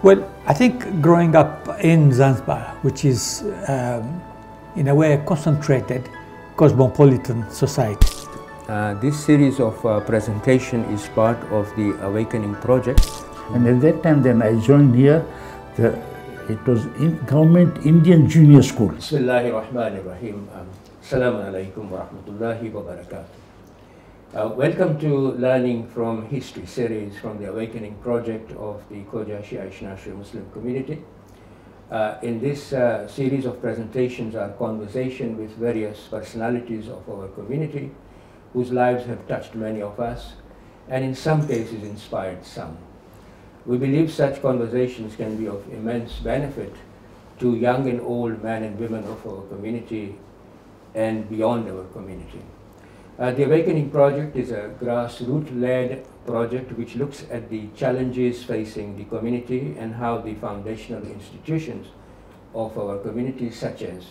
Well, I think growing up in Zanzibar, which is in a way a concentrated cosmopolitan society. This series of presentation is part of the Awakening Project. And at that time then I joined here, it was in Government Indian Junior School. Bismillahirrahmanirrahim. Assalamu alaikum wa rahmatullahi wa barakatuh. Welcome to Learning from History series from the Awakening Project of the Khoja Shia Ishnashri Muslim community. In this series of presentations are conversation with various personalities of our community whose lives have touched many of us and in some cases inspired some. We believe such conversations can be of immense benefit to young and old men and women of our community and beyond our community. The Awakening Project is a grassroots-led project which looks at the challenges facing the community and how the foundational institutions of our community, such as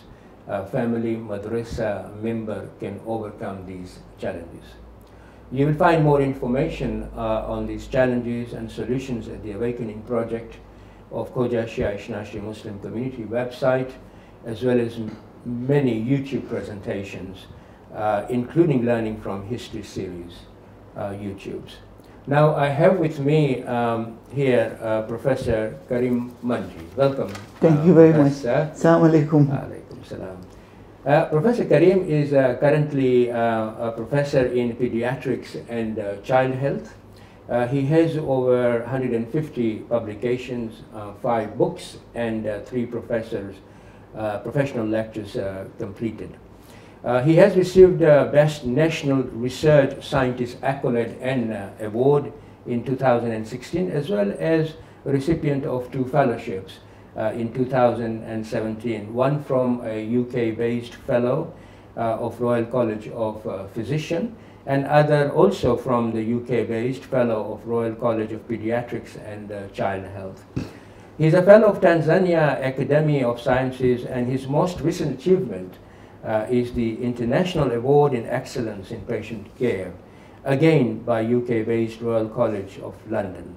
family, madrasa, member, can overcome these challenges. You will find more information on these challenges and solutions at the Awakening Project of Khoja Shia Ishnashri Muslim community website, as well as many YouTube presentations, including Learning from History series YouTubes. Now I have with me here Professor Karim Manji. Welcome. Thank you very much. Assalamu alaikum. Alaikum salam. Professor Karim is currently a professor in pediatrics and child health. He has over 150 publications, 5 books, and 3 professional lectures completed. He has received Best National Research Scientist Accolade and Award in 2016, as well as a recipient of 2 fellowships in 2017, one from a UK-based fellow of Royal College of Physicians, and other also from the UK-based fellow of Royal College of Pediatrics and Child Health. He is a fellow of Tanzania Academy of Sciences, and his most recent achievement is the International Award in Excellence in Patient Care, again by UK-based Royal College of London.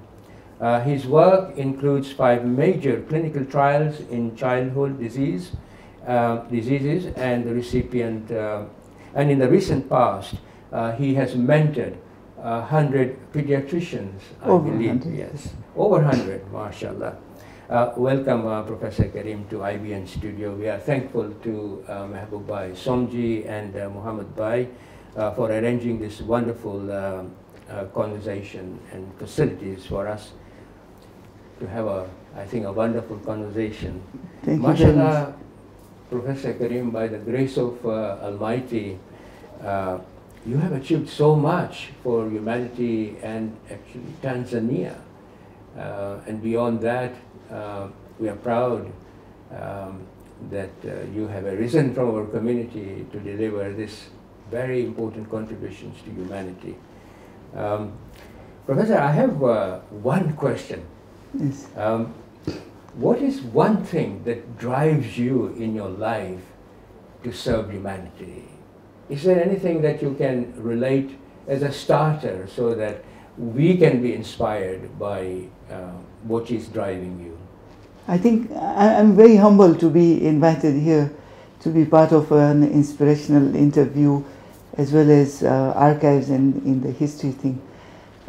His work includes 5 major clinical trials in childhood diseases, and the recipient, and in the recent past, he has mentored 100 pediatricians, I believe. Yes, over 100, mashallah. Welcome, Professor Karim, to IBN studio. We are thankful to Mahbub Bhai Somji and Muhammad Bhai for arranging this wonderful conversation and facilities for us to have I think, a wonderful conversation. Thank Mashallah, you very much. Professor Karim, by the grace of Almighty, you have achieved so much for humanity and actually Tanzania. And beyond that, we are proud that you have arisen from our community to deliver this very important contributions to humanity. Professor, I have one question. Yes. What is one thing that drives you in your life to serve humanity? Is there anything that you can relate as a starter so that we can be inspired by what is driving you? I think I'm very humbled to be invited here to be part of an inspirational interview as well as archives and in the history thing.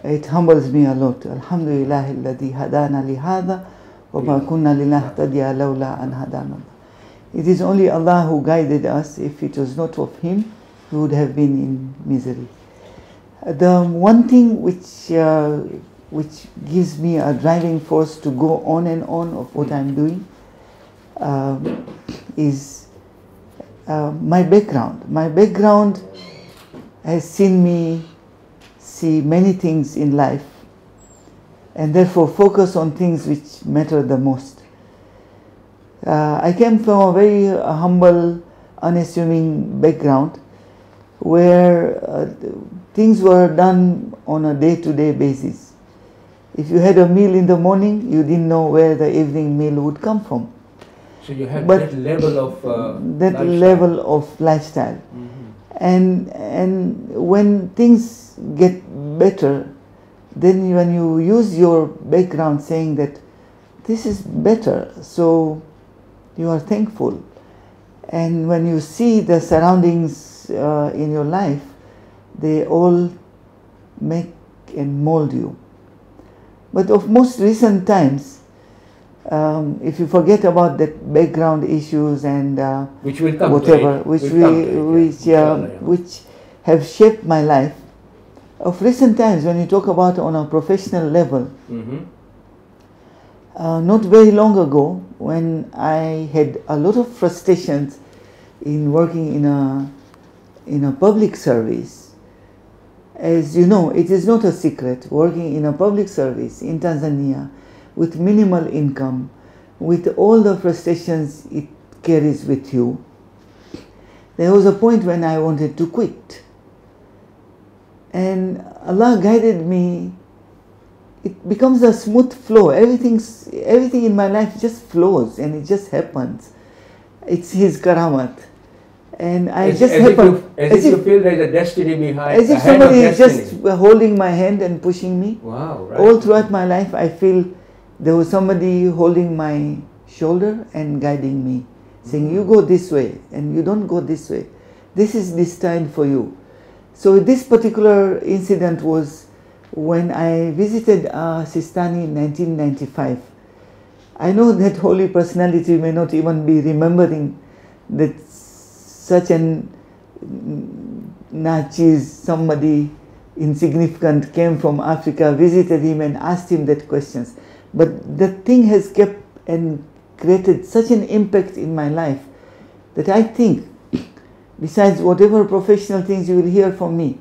It humbles me a lot. Alhamdulillah alladhi hadana li hadha wa ma kunna linahtadiya lawla an hadana. It is only Allah who guided us. If it was not of Him, we would have been in misery. The one thing which gives me a driving force to go on and on of what I'm doing is my background. My background has seen me see many things in life and therefore focus on things which matter the most. I came from a very humble, unassuming background where things were done on a day-to-day basis. If you had a meal in the morning, you didn't know where the evening meal would come from. So you had that level of lifestyle. Mm-hmm. And when things get better, then when you use your background saying that this is better. So you are thankful. And when you see the surroundings in your life, they all make and mold you. But of most recent times, if you forget about the background issues and which will come whatever, to which have shaped my life, of recent times, when you talk about on a professional level, not very long ago, when I had a lot of frustrations in working in a public service, as you know, it is not a secret, working in a public service in Tanzania with minimal income, with all the frustrations it carries with you, there was a point when I wanted to quit. And Allah guided me. It becomes a smooth flow. Everything in my life just flows and it just happens. It's His karamat. And I as if you feel there's a destiny behind. As if somebody is just holding my hand and pushing me. Wow, right. All throughout my life, I feel there was somebody holding my shoulder and guiding me, saying, you go this way and you don't go this way. This is destined for you. So this particular incident was when I visited Sistani in 1995. I know that holy personality may not even be remembering that such an Nachiz, somebody insignificant, came from Africa, visited him and asked him that questions. But the thing has kept and created such an impact in my life that I think, besides whatever professional things you will hear from me,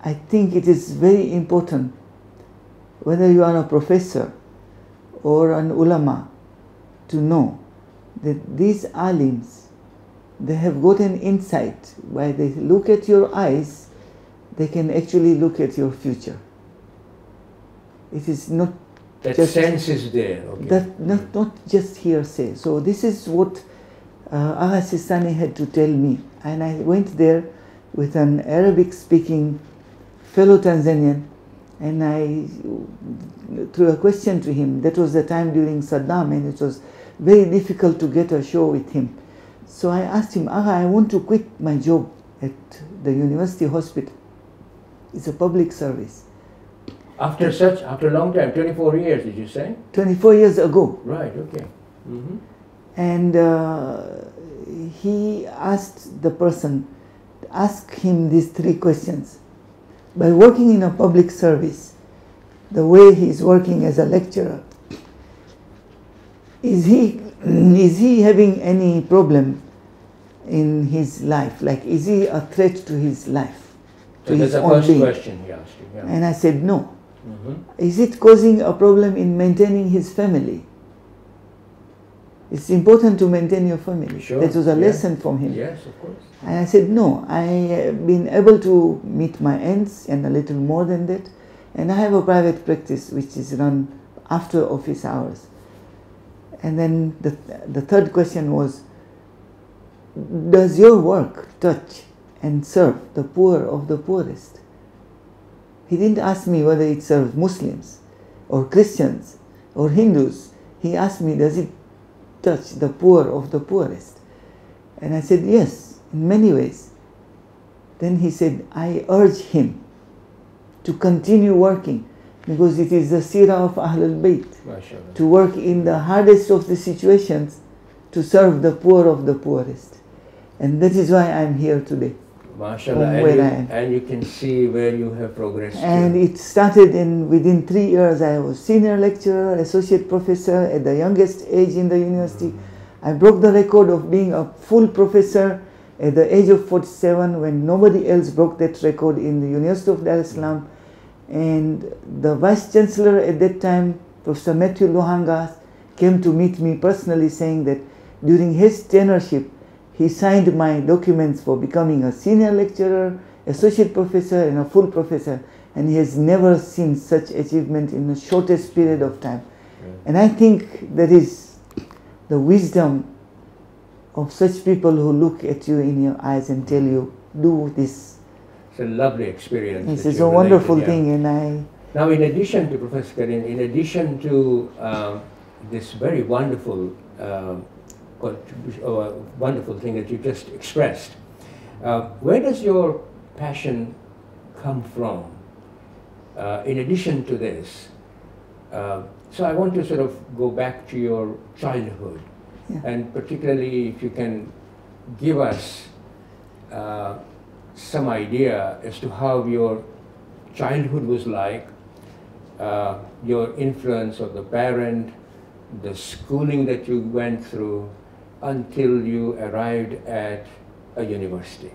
I think it is very important, whether you are a professor or an ulama, to know that these alims, they have got an insight. While they look at your eyes, they can actually look at your future. It is not that just sense is there. Okay. That not just hearsay. So this is what Agha Sistani had to tell me. And I went there with an Arabic-speaking fellow Tanzanian, and I threw a question to him. That was the time during Saddam, and it was very difficult to get a show with him. So I asked him, Agha, I want to quit my job at the university hospital. It's a public service. After a long time, 24 years, did you say? 24 years ago. Right, okay. And he asked the person, ask him these three questions. By working in a public service, the way he is working as a lecturer, is he having any problem in his life? Like, is he a threat to his life? So that's the first question he asked you. Yeah. And I said no. Is it causing a problem in maintaining his family? It's important to maintain your family. Sure. That was a lesson from him. Yes, of course. And I said, no, I have been able to meet my ends and a little more than that. And I have a private practice which is run after office hours. And then the third question was, does your work touch and serve the poor of the poorest? He didn't ask me whether it serves Muslims or Christians or Hindus. He asked me, does it touch the poor of the poorest? And I said, yes, in many ways. Then he said, I urge him to continue working, because it is the seerah of Ahlul Bayt, to work in the hardest of the situations to serve the poor of the poorest. And that is why I am here today. MashaAllah, and you can see where you have progressed. And it started within 3 years. I was senior lecturer, associate professor at the youngest age in the university. I broke the record of being a full professor at the age of 47, when nobody else broke that record in the University of Dar es Salaam. And the vice chancellor at that time, Professor Matthew Lohanga, came to meet me personally, saying that during his tenureship, he signed my documents for becoming a senior lecturer, associate professor, and a full professor. And he has never seen such achievement in the shortest period of time. And I think that is the wisdom of such people who look at you in your eyes and tell you, do this. It's a lovely experience. It's a wonderful thing. And now, in addition to Professor Karim, in addition to this very wonderful wonderful thing that you just expressed. Where does your passion come from? In addition to this, so I want to sort of go back to your childhood, and particularly if you can give us some idea as to how your childhood was like, your influence of the parent, the schooling that you went through until you arrived at a university.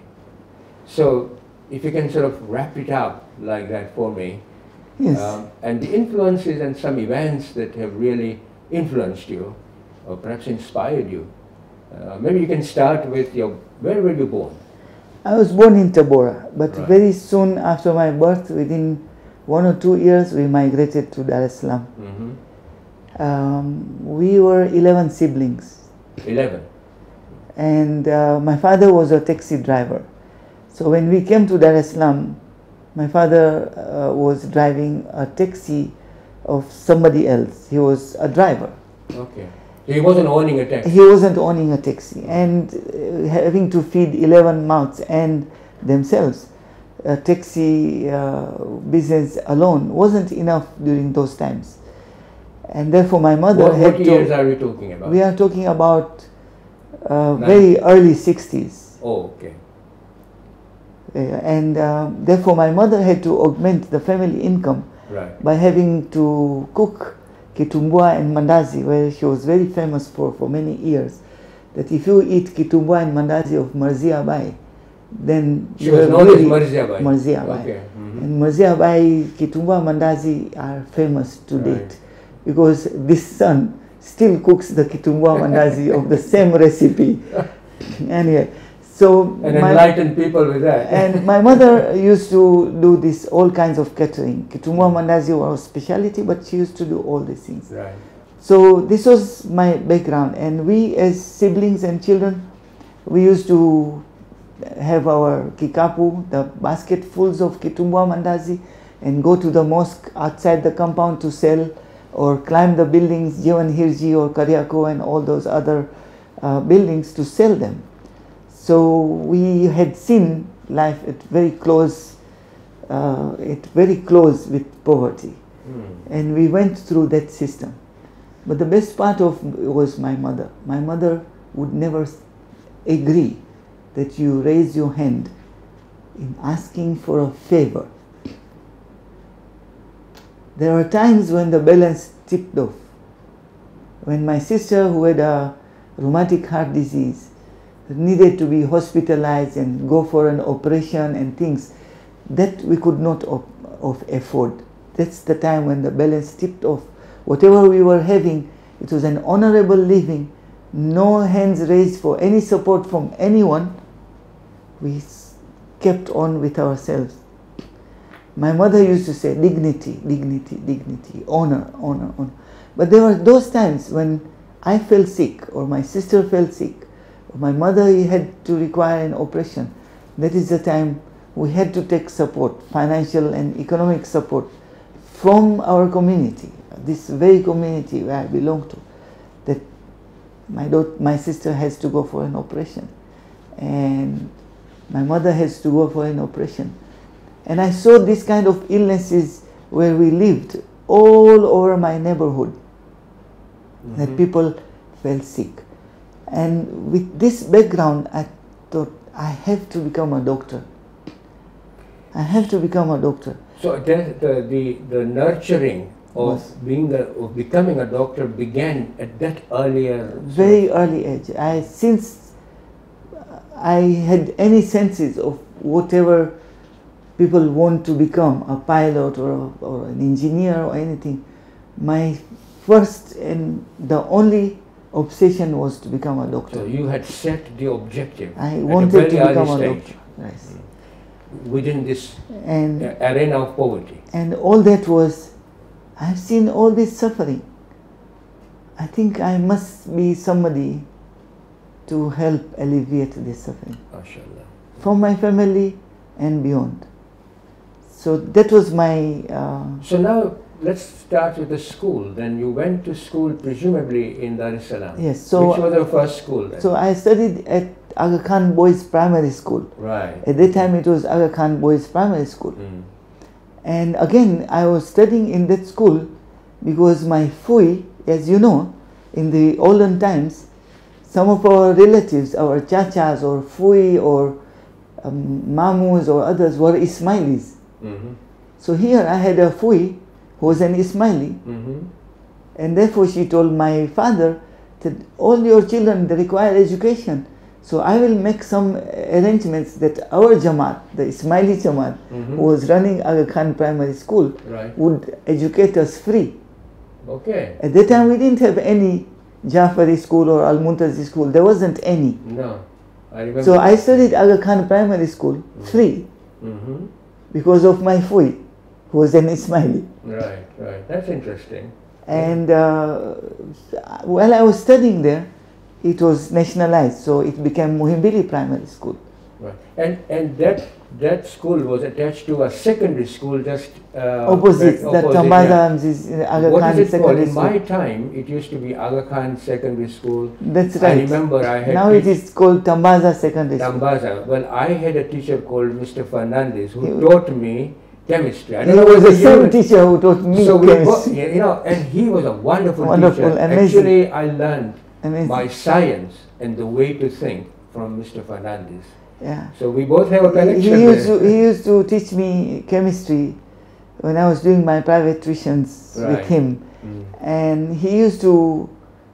So if you can sort of wrap it up like that for me. Yes. And the influences and some events that have really influenced you or perhaps inspired you. Maybe you can start with where were you born? I was born in Tabora, but Right. very soon after my birth, within 1 or 2 years, we migrated to Dar es Salaam. Mm-hmm. We were 11 siblings. 11. And my father was a taxi driver. So when we came to Dar es Salaam, my father was driving a taxi of somebody else. He was a driver. Okay. So he wasn't owning a taxi? He wasn't owning a taxi. And having to feed 11 mouths and themselves, a taxi business alone wasn't enough during those times. And therefore my mother had What years are we talking about? We are talking about very early 60s. Oh, okay. And therefore my mother had to augment the family income by having to cook kitumbua and mandazi, where she was very famous for many years. That if you eat kitumbua and mandazi of Marzia Bai, then she was known as Marzia Bai. Marzia Bai. Okay. Mm-hmm. And Marzia Bai, kitumbua mandazi are famous to date, because this son still cooks the kitumbua mandazi of the same recipe. Anyway, so and enlighten people with that. And my mother used to do this all kinds of catering. Kitumbua mandazi was speciality, but she used to do all these things. Right. So this was my background, and we as siblings and children, we used to have our kikapu, the basketfuls of kitumbua mandazi, and go to the mosque outside the compound to sell, or climb the buildings, Jewan Hirji or Kariako and all those other buildings to sell them. So we had seen life at very close with poverty, and we went through that system. But the best part of was my mother. My mother would never agree that you raise your hand in asking for a favor. There were times when the balance tipped off. When my sister, who had a rheumatic heart disease, needed to be hospitalized and go for an operation and things that we could not afford. That's the time when the balance tipped off. Whatever we were having, it was an honorable living, no hands raised for any support from anyone. We kept on with ourselves. My mother used to say, dignity, dignity, dignity, honor, honor, honor. But there were those times when I fell sick, or my sister fell sick, or my mother had to require an operation. That is the time we had to take support, financial and economic support, from our community, this very community where I belong to, that my sister has to go for an operation, and my mother has to go for an operation. And I saw this kind of illnesses where we lived all over my neighborhood, that people fell sick. And with this background, I thought, I have to become a doctor. I have to become a doctor. So the nurturing of becoming a doctor began at that very early age. Since I had any senses of whatever people want to become, a pilot or an engineer or anything, my first and the only obsession was to become a doctor. So you had set the objective. I wanted to become a doctor. Yes. Within this arena of poverty. And all that was, I've seen all this suffering. I think I must be somebody to help alleviate this suffering. MashaAllah. From my family and beyond. So that was my... So now let's start with the school. Then you went to school presumably in Dar es Salaam. Yes. So which was your first school then? So I studied at Aga Khan Boys Primary School. Right. At that time it was Aga Khan Boys Primary School. Mm. And again, I was studying in that school because my Fui, as you know, in the olden times, some of our relatives, our chachas or Fui or mamus or others were Ismailis. Mm-hmm. So here I had a Fui who was an Ismaili, Mm-hmm. and therefore she told my father that all your children, they require education. So I will make some arrangements that our Jamaat, the Ismaili Jamaat, Mm-hmm. who was running Aga Khan Primary School, Right. would educate us free. Okay. At that time we didn't have any Jafari school or Al-Muntazi school. There wasn't any. No. I remember. So I studied Aga Khan Primary School free Mm-hmm. because of my Fui, who was an Ismaili. Right, right. That's interesting. And while I was studying there, it was nationalized, so it became Muhimbili Primary School. Right. And that school was attached to a secondary school just Opposite, the Tambaza is Aga What Khan is it called? Secondary In School. my time, it used to be Aga Khan Secondary School. That's I right. remember I had Now it is called Tambaza Secondary School. Tambaza. Well, I had a teacher called Mr. Fernandez who He- taught me chemistry. I He don't know was whether the you same teacher who taught me So we chemistry. both, you know, and he was a wonderful, Wonderful, teacher. amazing. Actually, I learned Amazing. my science and the way to think from Mr. Fernandez. Yeah. So we both have a He connection used, there. to, he used to teach me chemistry when I was doing my private tuitions Right. with him. Mm. And he used to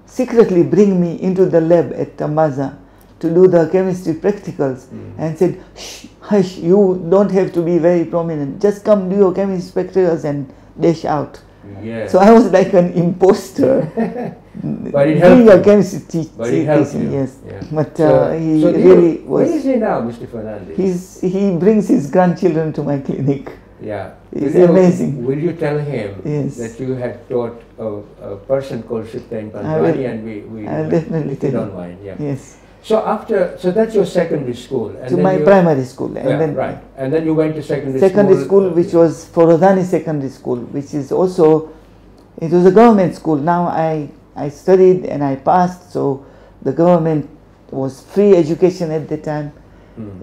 secretly bring me into the lab at Tambaza to do the chemistry practicals and said, shh, hush, you don't have to be very prominent. Just come do your chemistry practicals and dash out. Yeah. So I was like an imposter. But it doing helped a you. chemistry But it helped teaching, you. yes. Yeah. But So- he so do really you, Where is was. he now, Mr. Fernandez? He brings his grandchildren to my clinic. Yeah. He's Will you- amazing. Will you tell him Yes. that you had taught a person called Sifta in I will. Tanzania, and we I'll definitely if you tell don't him. mind, yeah. Yes. So that's your secondary school. And To then my you, primary school. And yeah, then right. And then you went to secondary secondary school, which was Forodhani Secondary School, which is also, it was a government school. Now I studied and I passed, so the government was free education at the time.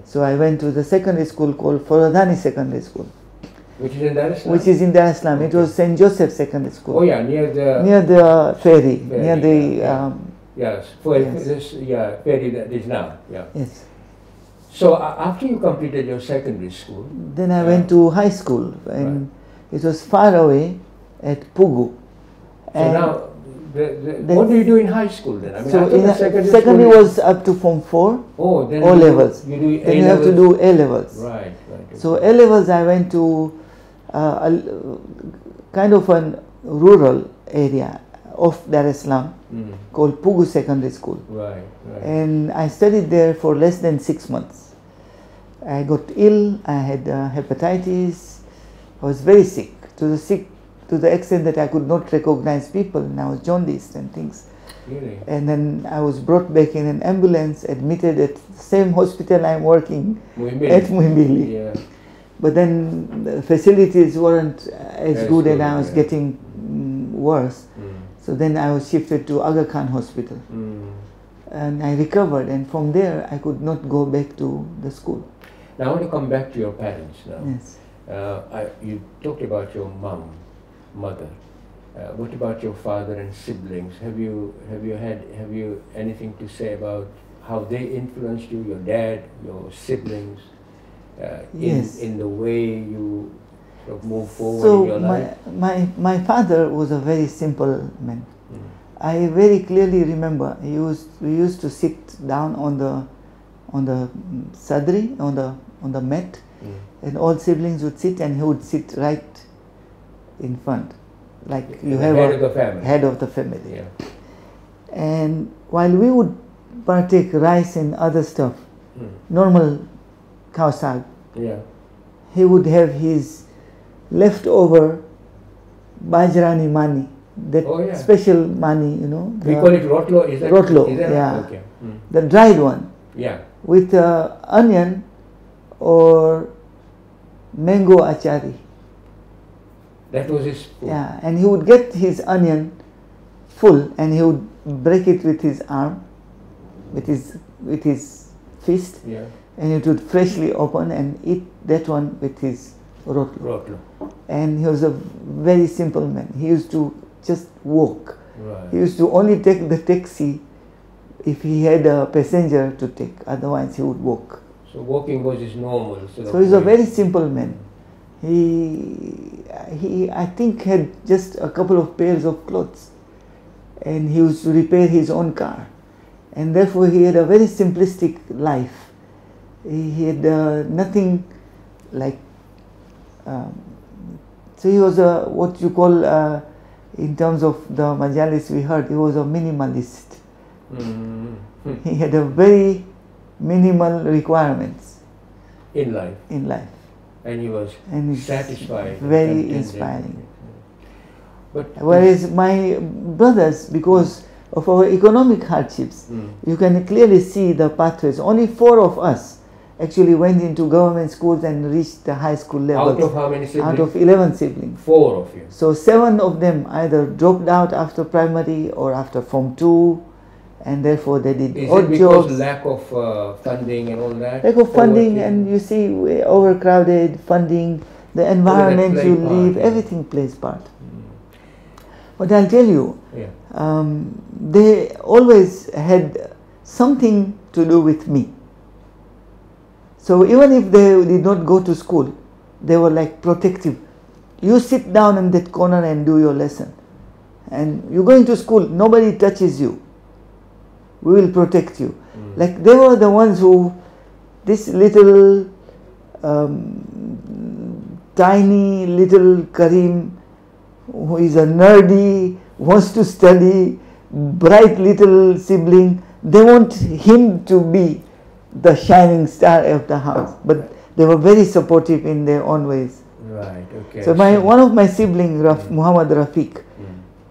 So I went to the secondary school called Forodhani Secondary School, which is in Dar es Salaam. which is in Dar es Salaam. It was St. Joseph Secondary School. Oh yeah, near the Near the ferry, Ferry, near the, yeah. Yes, for Yes. this ferry that is now. Yeah. yes. So after you completed your secondary school, Then I went to high school, and it was far away at Pugu. so And now what do you do in high school then? I mean, so after in the secondary school, was up to Form 4, oh, then O you do- levels. You do Then you have to A-levels. do A levels. Right, right. So A levels I went to kind of a rural area of Dar es Salaam called Pugu Secondary School. Right, right. And I studied there for less than 6 months. I got ill, I had hepatitis, I was very sick to the extent that I could not recognize people, and I was jaundiced and things. Really? And then I was brought back in an ambulance, admitted at the same hospital I'm working Muhimbili. at Muhimbili. Yeah. But then the facilities weren't as good and I was yeah. getting worse. So then I was shifted to Aga Khan Hospital. And I recovered, and from there I could not go back to the school. Now I want to come back to your parents now. Yes. You talked about your mother. What about your father and siblings? Have you anything to say about how they influenced you, your dad, your siblings, Yes. in the way you sort of move forward in So your life? my father was a very simple man. I very clearly remember we used to sit down on the sadri, on the mat, and all siblings would sit, and he would sit right in front, like you The have head a of the family. head of the family. Yeah. And while we would partake rice and other stuff, normal cow sag, Yeah. he would have his leftover bajrani mani, that Oh, yeah. special mani, you know, We call it rotlo. Is that Rotlo, is that yeah. Okay. the dried one, Yeah. with onion or mango achari. That was his food. Yeah, and he would get his onion full and he would break it with his arm, with his fist, Yeah. and it would freshly open and eat that one with his rotlo. Rotlo. And he was a very simple man. He used to just walk. Right. He used to only take the taxi if he had a passenger to take, otherwise he would walk. So walking was his normal. So he's a very simple man. He I think had just a couple of pairs of clothes, and he used to repair his own car, and therefore he had a very simplistic life. He had nothing like. So he was a what you call in terms of the majalis we heard, he was a minimalist. Mm-hmm. He had a very minimal requirements In life. in life. And he was And it's satisfied. and very contented. inspiring. But Whereas my brothers, because of our economic hardships, you can clearly see the pathways. Only 4 of us actually went into government schools and reached the high school level. out of how many siblings? Out of 11 siblings. 4 of you. So 7 of them either dropped out after primary or after Form 2, and therefore they did Is odd it because jobs. lack of funding and all that? Lack of funding, Poverty? and you see overcrowded funding, the environment play you part, live, yeah. everything plays part. But I'll tell you, Yeah. they always had something to do with me. So even if they did not go to school, they were like protective. You sit down in that corner and do your lesson. And you're going to school, nobody touches you. We will protect you. Like they were the ones who, this little tiny little Karim, who is a nerdy, wants to study, bright little sibling, they want him to be the shining star of the house. But they were very supportive in their own ways. Right, okay. So one of my siblings, Muhammad Rafiq,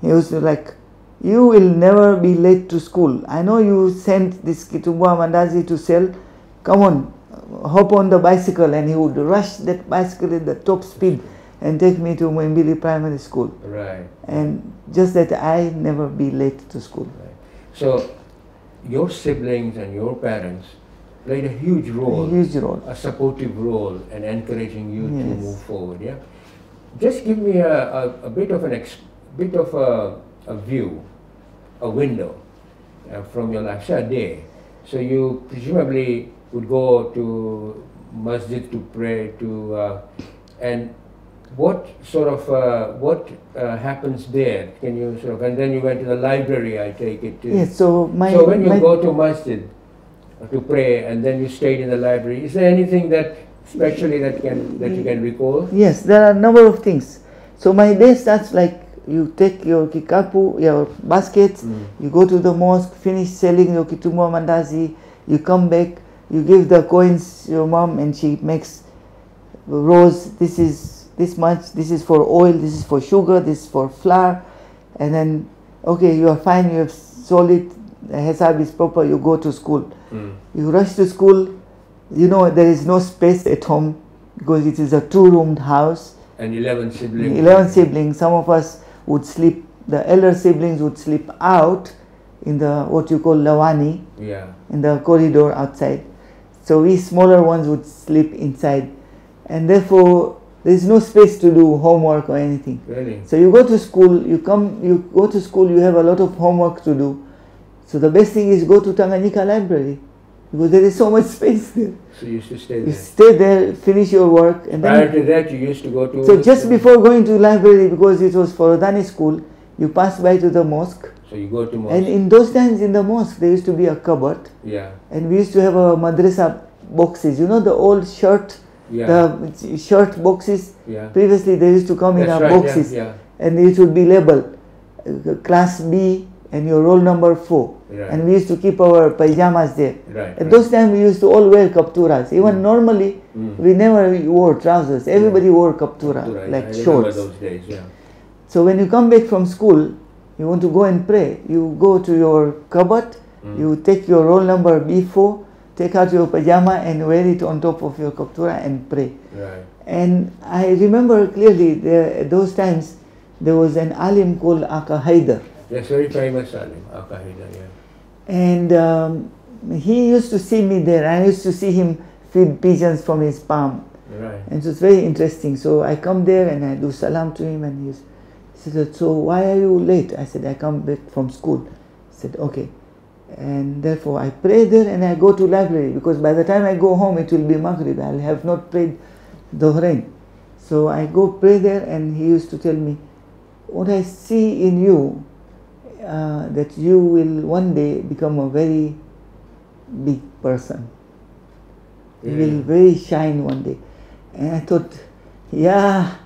he was like, you will never be late to school. I know you sent this kitumbua mandazi to sell. Come on, hop on the bicycle. And he would rush that bicycle at the top speed and take me to Muimbili Primary School. Right. And just that I never be late to school. Right. So your siblings and your parents played a huge role. A huge role. A supportive role and encouraging you to Yes. move forward. Yeah. Just give me a bit of a view, a window from your life, say a day. So you presumably would go to masjid to pray to, and what sort of what happens there? Can you sort of, and then you went to the library, I take it. Yes. So So when you go to masjid to pray and then you stayed in the library, is there anything that especially that you can recall? Yes, there are a number of things. So my day starts like you take your kikapu, your baskets, you go to the mosque, finish selling your kitumbua mandazi, you come back, you give the coins to your mom and she makes rows. This is this much, this is for oil, this is for sugar, this is for flour, and then okay, you are fine, you have sold it, the hesab is proper, you go to school. You rush to school, you know there is no space at home because it is a 2-roomed house. And 11 siblings. 11 siblings. Some of us would sleep, the elder siblings would sleep out in the what you call lawani, Yeah. in the corridor outside. So we smaller ones would sleep inside, and therefore there is no space to do homework or anything. Really? So you go to school, you go to school, you have a lot of homework to do. So the best thing is go to Tanganyika library because there is so much space there. So you used to stay You there. stay there, finish your work, and Prior then to that, you used to go to. so just before going to library, because it was Forodani school, you pass by to the mosque. So you go to mosque. And in those times in the mosque, there used to be a cupboard. Yeah. And we used to have a madrasa boxes. You know the old shirt, Yeah. the shirt boxes? Yeah. Previously they used to come That's in right, boxes. yeah. And it would be labeled class B and your roll number 4. Right. And we used to keep our pajamas there. Right. At those times we used to all wear kapturas. Even normally we never wore trousers. Everybody wore kaptura, Right. like I remember shorts. those days. Yeah. So when you come back from school, you want to go and pray. You go to your cupboard, you take your roll number B4, take out your pajama and wear it on top of your kaptura and pray. Right. And I remember clearly those times there was an alim called Aka Haidar. Yes, very famous alim, Aka Haidar, yeah. And he used to see me there. I used to see him feed pigeons from his palm. Right. And it was very interesting. So I come there and I do salam to him, and he said, so why are you late? I said, I come back from school. He said, okay. And therefore I pray there and I go to library, because by the time I go home it will be Maghrib. I'll have not prayed Dhuhrain. So I go pray there, and he used to tell me, what I see in you, that you will one day become a very big person. You will very shine one day. And I thought, yeah,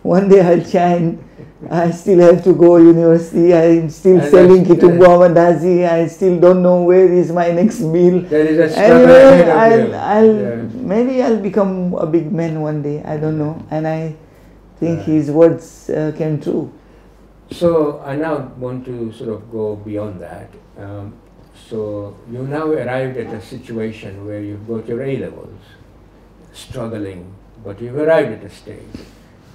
one day I'll shine. I still have to go university. I'm still selling Kitumbua Mandazi. I still don't know where is my next meal. There is a struggle. Anyway, maybe I'll become a big man one day. I don't know. And I think his words came true. So I now want to sort of go beyond that. So you now arrived at a situation where you've got your A-levels, struggling, but you've arrived at a stage.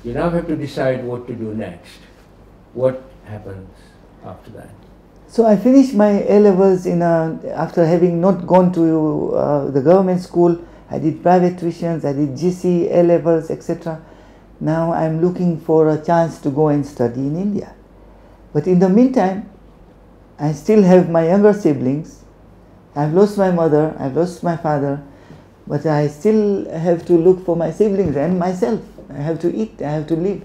You now have to decide what to do next. What happens after that? So I finished my A-levels after having not gone to the government school. I did private tuitions, I did GC, A-levels, etc. Now I'm looking for a chance to go and study in India. But in the meantime, I still have my younger siblings. I've lost my mother, I've lost my father, but I still have to look for my siblings and myself. I have to eat, I have to live.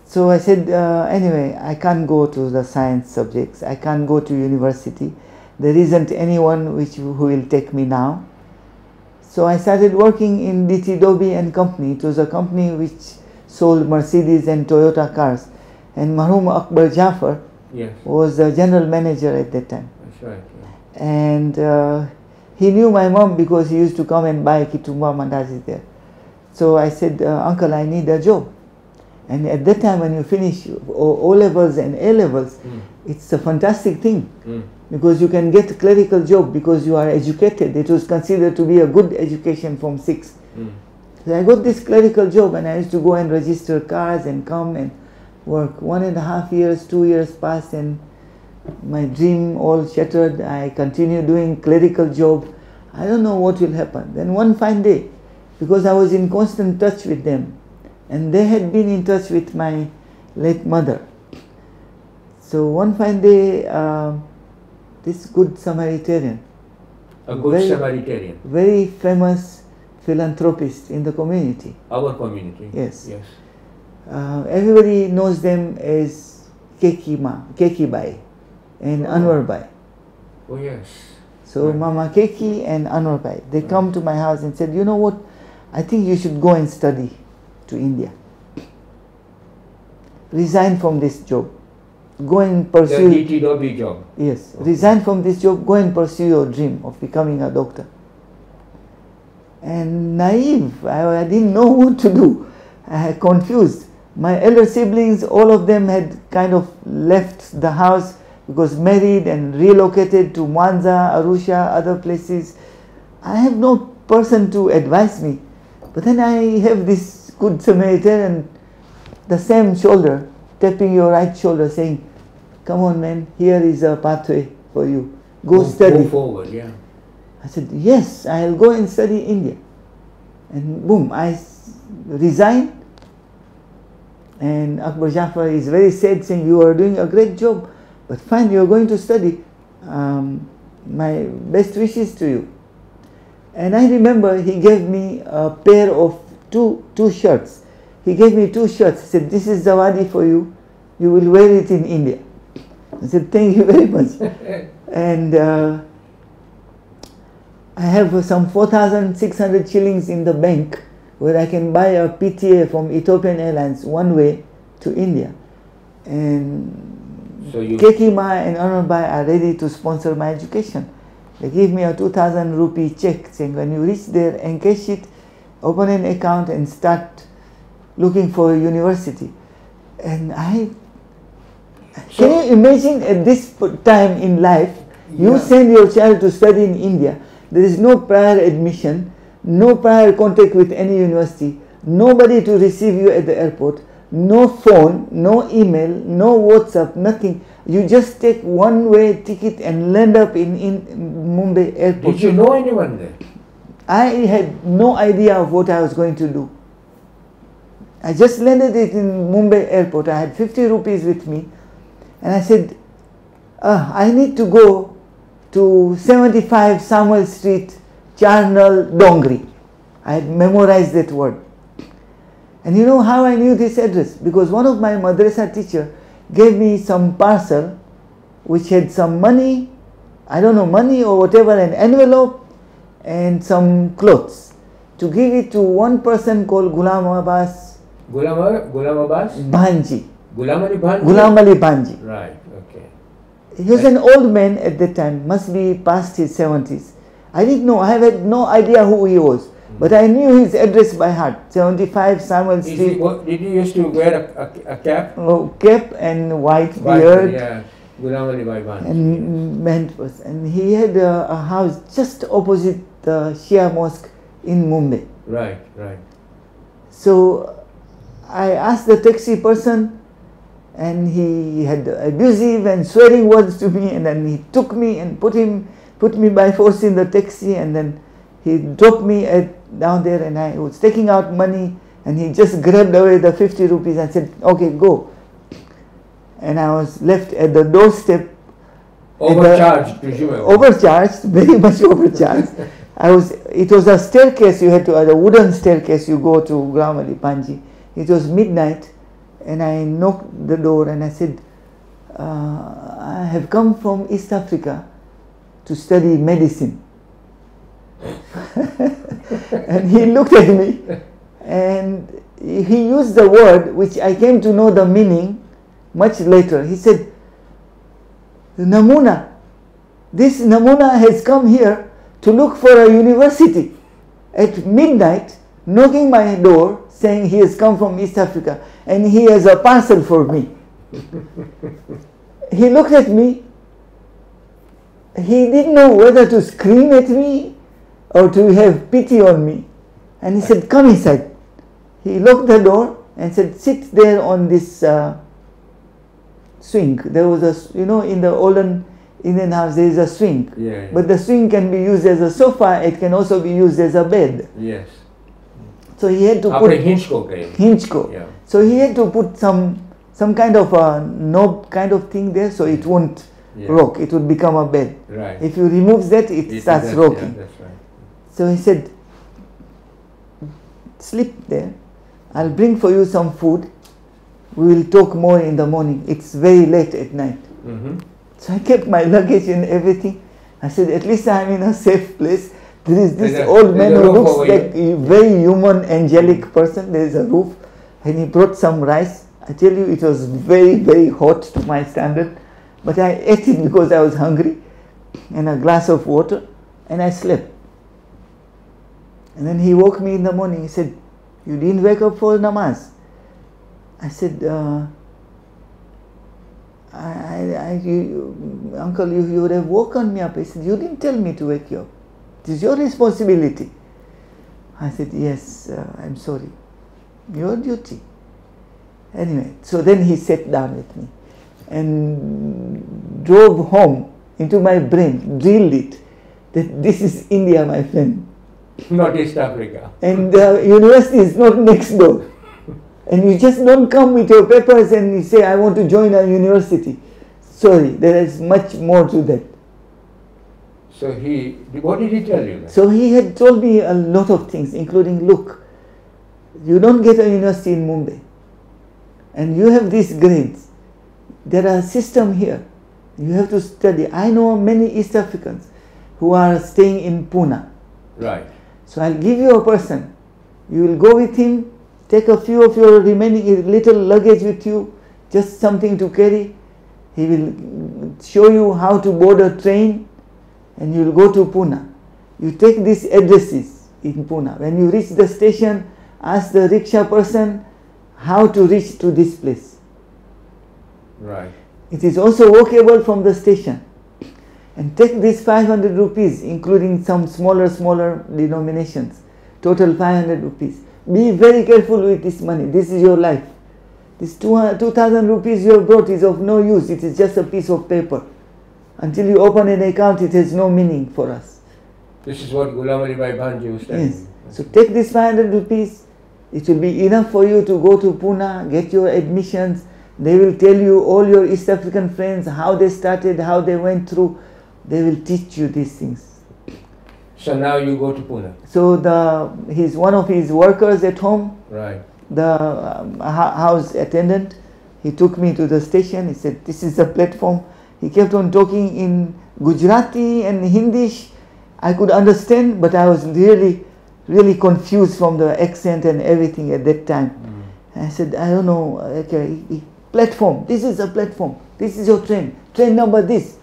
So I said, anyway, I can't go to the science subjects, I can't go to university. There isn't anyone who will take me now. So I started working in DT Dobie and Company. It was a company which sold Mercedes and Toyota cars. And Marhum Akbar Jafar was the general manager at that time. That's right. Yeah. And he knew my mom because he used to come and buy Kitumbua Mandazi there. So I said, Uncle, I need a job. And at that time when you finish O-levels and A-levels, it's a fantastic thing. Because you can get a clerical job because you are educated. It was considered to be a good education from 6. So I got this clerical job, and I used to go and register cars and come and work. 1.5 years, 2 years passed, and my dream all shattered. I continue doing clerical job. I don't know what will happen. Then one fine day, because I was in constant touch with them, and they had been in touch with my late mother. So one fine day, this good Samaritan, very famous philanthropist in the community. Our community? Yes. Yes. Everybody knows them as Keki Bai and Anwar Bai. Oh yes. So Mama Keki and Anwar Bai, they come to my house and said, you know what, I think you should go and study to India. Resign from this job. Go and pursue... The DT Dobie job? Yes. Okay. Resign from this job, go and pursue your dream of becoming a doctor. And naive, I didn't know what to do. I had confused. My elder siblings, all of them had kind of left the house because married and relocated to Mwanza, Arusha, other places. I have no person to advise me. But then I have this good Samaritan, the same shoulder, tapping your right shoulder, saying, come on man, here is a pathway for you. Go study. Go forward, yeah. I said, yes, I'll go and study India. And boom, I resigned. And Akbar Jafar is very sad, saying, you are doing a great job, but fine, you are going to study. My best wishes to you. And I remember he gave me a pair of two shirts. He gave me 2 shirts. He said, this is Zawadi for you. You will wear it in India. I said, thank you very much. And I have some 4,600 shillings in the bank where I can buy a PTA from Ethiopian Airlines one way to India. And so Kekima and Anurbai are ready to sponsor my education. They give me a 2,000 rupee check saying, when you reach there, encash it, open an account and start looking for a university. And can you imagine at this time in life, you send your child to study in India There is no prior admission, no prior contact with any university, nobody to receive you at the airport, no phone, no email, no WhatsApp, nothing. You just take one-way ticket and land up in Mumbai airport. Did you know anyone there? I had no idea of what I was going to do. I just landed it in Mumbai airport. I had 50 rupees with me, and I said, I need to go to 75 Samuel Street, Charnal, Dongri. I had memorized that word. And you know how I knew this address? Because one of my madrasa teacher gave me some parcel which had some money, I don't know, money or whatever, an envelope and some clothes, to give it to one person called Ghulam Abbas Bhanji. Ghulam Ali Bhanji. Right, okay. He was an old man at that time, must be past his 70s. I didn't know, I had no idea who he was. But I knew his address by heart, 75 Samuel Street. Did he used to wear a cap? Oh, cap and white beard. Yeah, and mentors. And he had a house just opposite the Shia mosque in Mumbai. Right, right. So I asked the taxi person, and he had abusive and swearing words to me, and then he took me and put me by force in the taxi, and then he dropped me down there, and I was taking out money, and he just grabbed away the 50 rupees and said, okay, go. And I was left at the doorstep. Overcharged, presumably. Overcharged, very much overcharged. It was a staircase, you had to, a wooden staircase, you go to Ghulam Ali Bhanji. It was midnight, and I knocked the door and I said, I have come from East Africa to study medicine. And he looked at me, and he used the word which I came to know the meaning much later. He said, Namuna, this Namuna has come here to look for a university at midnight, knocking my door, saying he has come from East Africa and he has a parcel for me. He looked at me. He didn't know whether to scream at me or to have pity on me. And he said, come inside. He locked the door and said, sit there on this swing. There was a, in the olden Indian house there is a swing. Yeah. But the swing can be used as a sofa, it can also be used as a bed. Yes. So he had to put a hinchko. Yeah. So he had to put some kind of a knob kind of thing there, so it won't rock, it would become a bed. Right. If you remove that, it starts rocking. Yeah, that's right. So he said, sleep there, I'll bring for you some food, we will talk more in the morning, it's very late at night. Mm-hmm. So I kept my luggage and everything. I said, at least I'm in a safe place. There is this old man who looks like a very human, angelic person. There is a roof, and he brought some rice. I tell you, it was very, very hot to my standard, but I ate it because I was hungry, and a glass of water, and I slept. And then he woke me in the morning. He said, you didn't wake up for namaz? I said, Uncle, you would have woken me up. He said, you didn't tell me to wake you up. It is your responsibility. I said, yes, I'm sorry. Your duty. Anyway, so then he sat down with me and drove home into my brain, drilled it, that this is India, my friend. Not East Africa. And the university is not next door. And you just don't come with your papers and you say, I want to join a university. Sorry, there is much more to that. So what did he tell you then? So he had told me a lot of things, including, look, you don't get a university in Mumbai, and you have these grades. There are a system here. You have to study. I know many East Africans who are staying in Pune. Right. So I'll give you a person. You will go with him, take a few of your remaining little luggage with you, just something to carry. He will show you how to board a train, and you will go to Pune. You take these addresses in Pune. When you reach the station, ask the rickshaw person how to reach to this place. Right. It is also walkable from the station. and take this 500 rupees, including some smaller denominations, total 500 rupees. Be very careful with this money. This is your life. This 2,000 rupees you have brought is of no use. It is just a piece of paper. Until you open an account, it has no meaning for us. This is what Ghulam Ali Bhai Bhanji was telling Yes. me. So take this 500 rupees. It will be enough for you to go to Pune, get your admissions. They will tell you all your East African friends, how they started, how they went through. They will teach you these things. So now you go to Pune. So one of his workers at home, Right. the house attendant, he took me to the station. He said, this is the platform. He kept on talking in Gujarati and Hindi. I could understand, but I was really confused from the accent and everything at that time. I said, I don't know, okay, platform, this is a platform. This is your train number this.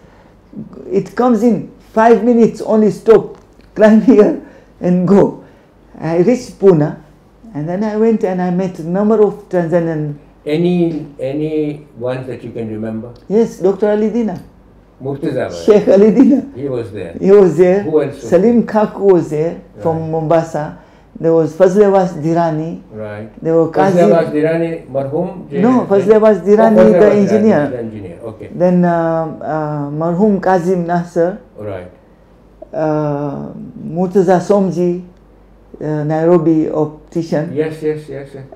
It comes in 5 minutes, only stop, climb here and go. I reached Pune, and then I went and I met a number of Tanzanian. Any ones that you can remember? Yes, Dr. Ali Dina. Murtaza. Sheikh Ali Dina. He was there. He was there. Who else was Salim Kaku was there from Mombasa. There was Fazlewaz Dirani. Right. There were Fazlewaz Dirani, marhum? No, Fazlewaz Dirani, the engineer. The engineer, okay. Then marhum Kazim Nasser. Right. Murtaza Somji, Nairobi optician. Yes.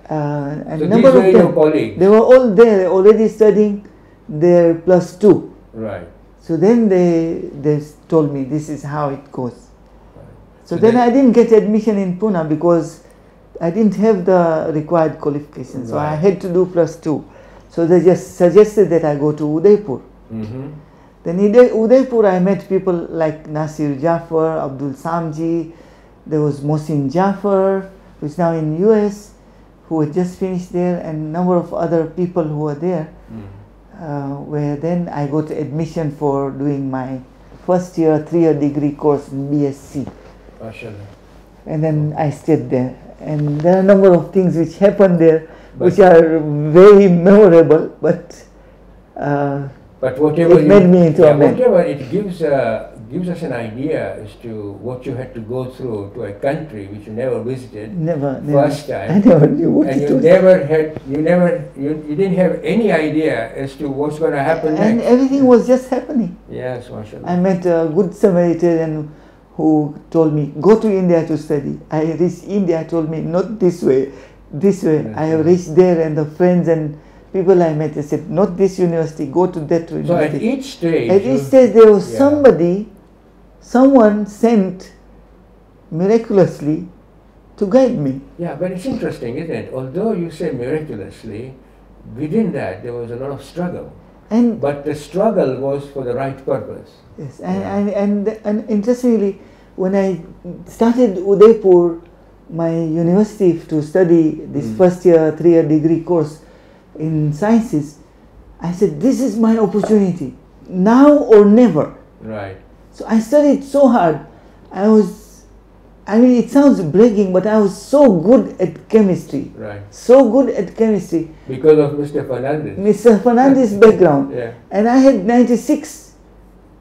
And So number these were of your them, colleagues? they were all there already studying their +2. Right. So then they told me this is how it goes. So So then they- I didn't get admission in Pune because I didn't have the required qualifications. So I Right. had to do +2. So they just suggested that I go to Udaipur. Then in Udaipur I met people like Nasir Jafar, Abdul Samji, there was Mohsin Jafar, who is now in US, who had just finished there, and a number of other people who were there. Where then I got admission for doing my first year 3-year degree course in BSc. MashaAllah. And then I stayed there. And there are a number of things which happened there which are very memorable, but whatever it made me into a man. whatever it gives us an idea as to what you had to go through to a country which you never visited. Never. First time. I never knew what And it you was. you didn't have any idea as to what's going to happen And next. everything was just happening. Yes, MashaAllah. I met a good Samaritan who told me, go to India to study. I reached India, told me, not this way, this way. Yes, I have reached there, and the friends and people I met, they said, not this university, go to that university. So at each stage, At each stage there was someone sent miraculously to guide me. Yeah, but it's interesting, isn't it? Although you say miraculously, within that there was a lot of struggle. But the struggle was for the right purpose. Yes, and interestingly, when I started Udaipur, my university, to study this first year 3-year degree course in sciences, I said, this is my opportunity, now or never. Right. So I studied so hard. It sounds bragging, but I was so good at chemistry. Right. So good at chemistry. Because of Mr. Fernandez. Mr. Fernandez's background. Yeah. And I had 96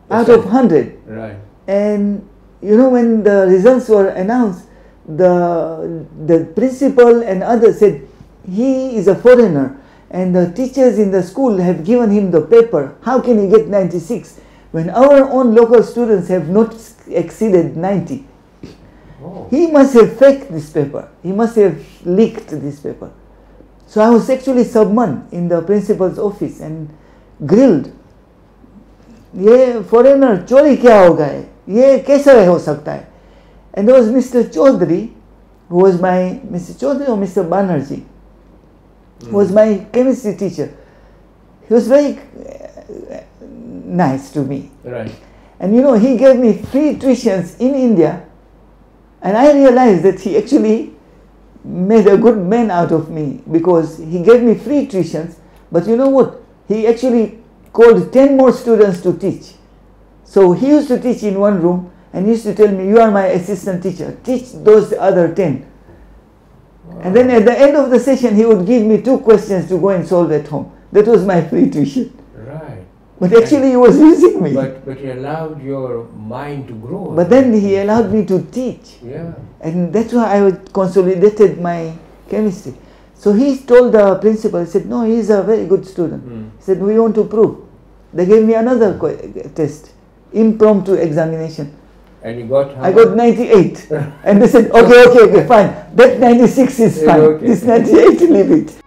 out of 100. Right. And when the results were announced, the principal and others said, he is a foreigner and the teachers in the school have given him the paper. How can he get 96 when our own local students have not exceeded 90? Oh. He must have faked this paper. He must have leaked this paper. So I was actually summoned in the principal's office and grilled. ये foreigner चोरी क्या होगा ये कैसे हो सकता है? And there was Mr. Chaudhary, who was my Mr. Chaudhary or Mr. Banerjee, who was my chemistry teacher. He was very nice to me. Right. And he gave me free tuitions in India, and I realized that he actually made a good man out of me, because he gave me free tuitions, but you know what? He actually called 10 more students to teach. So he used to teach in one room, and he used to tell me, you are my assistant teacher, teach those other 10. Wow. And then at the end of the session, he would give me 2 questions to go and solve at home. That was my free tuition. Right. But actually he was using me. But he allowed your mind to grow. But then he allowed me to teach. Yeah. And that's why I consolidated my chemistry. So he told the principal, he said, no, he's a very good student. He said, we want to prove. They gave me another test, impromptu examination. And you got how I got 98. And they said, okay, fine. That 96 is fine. Okay. This 98, leave it.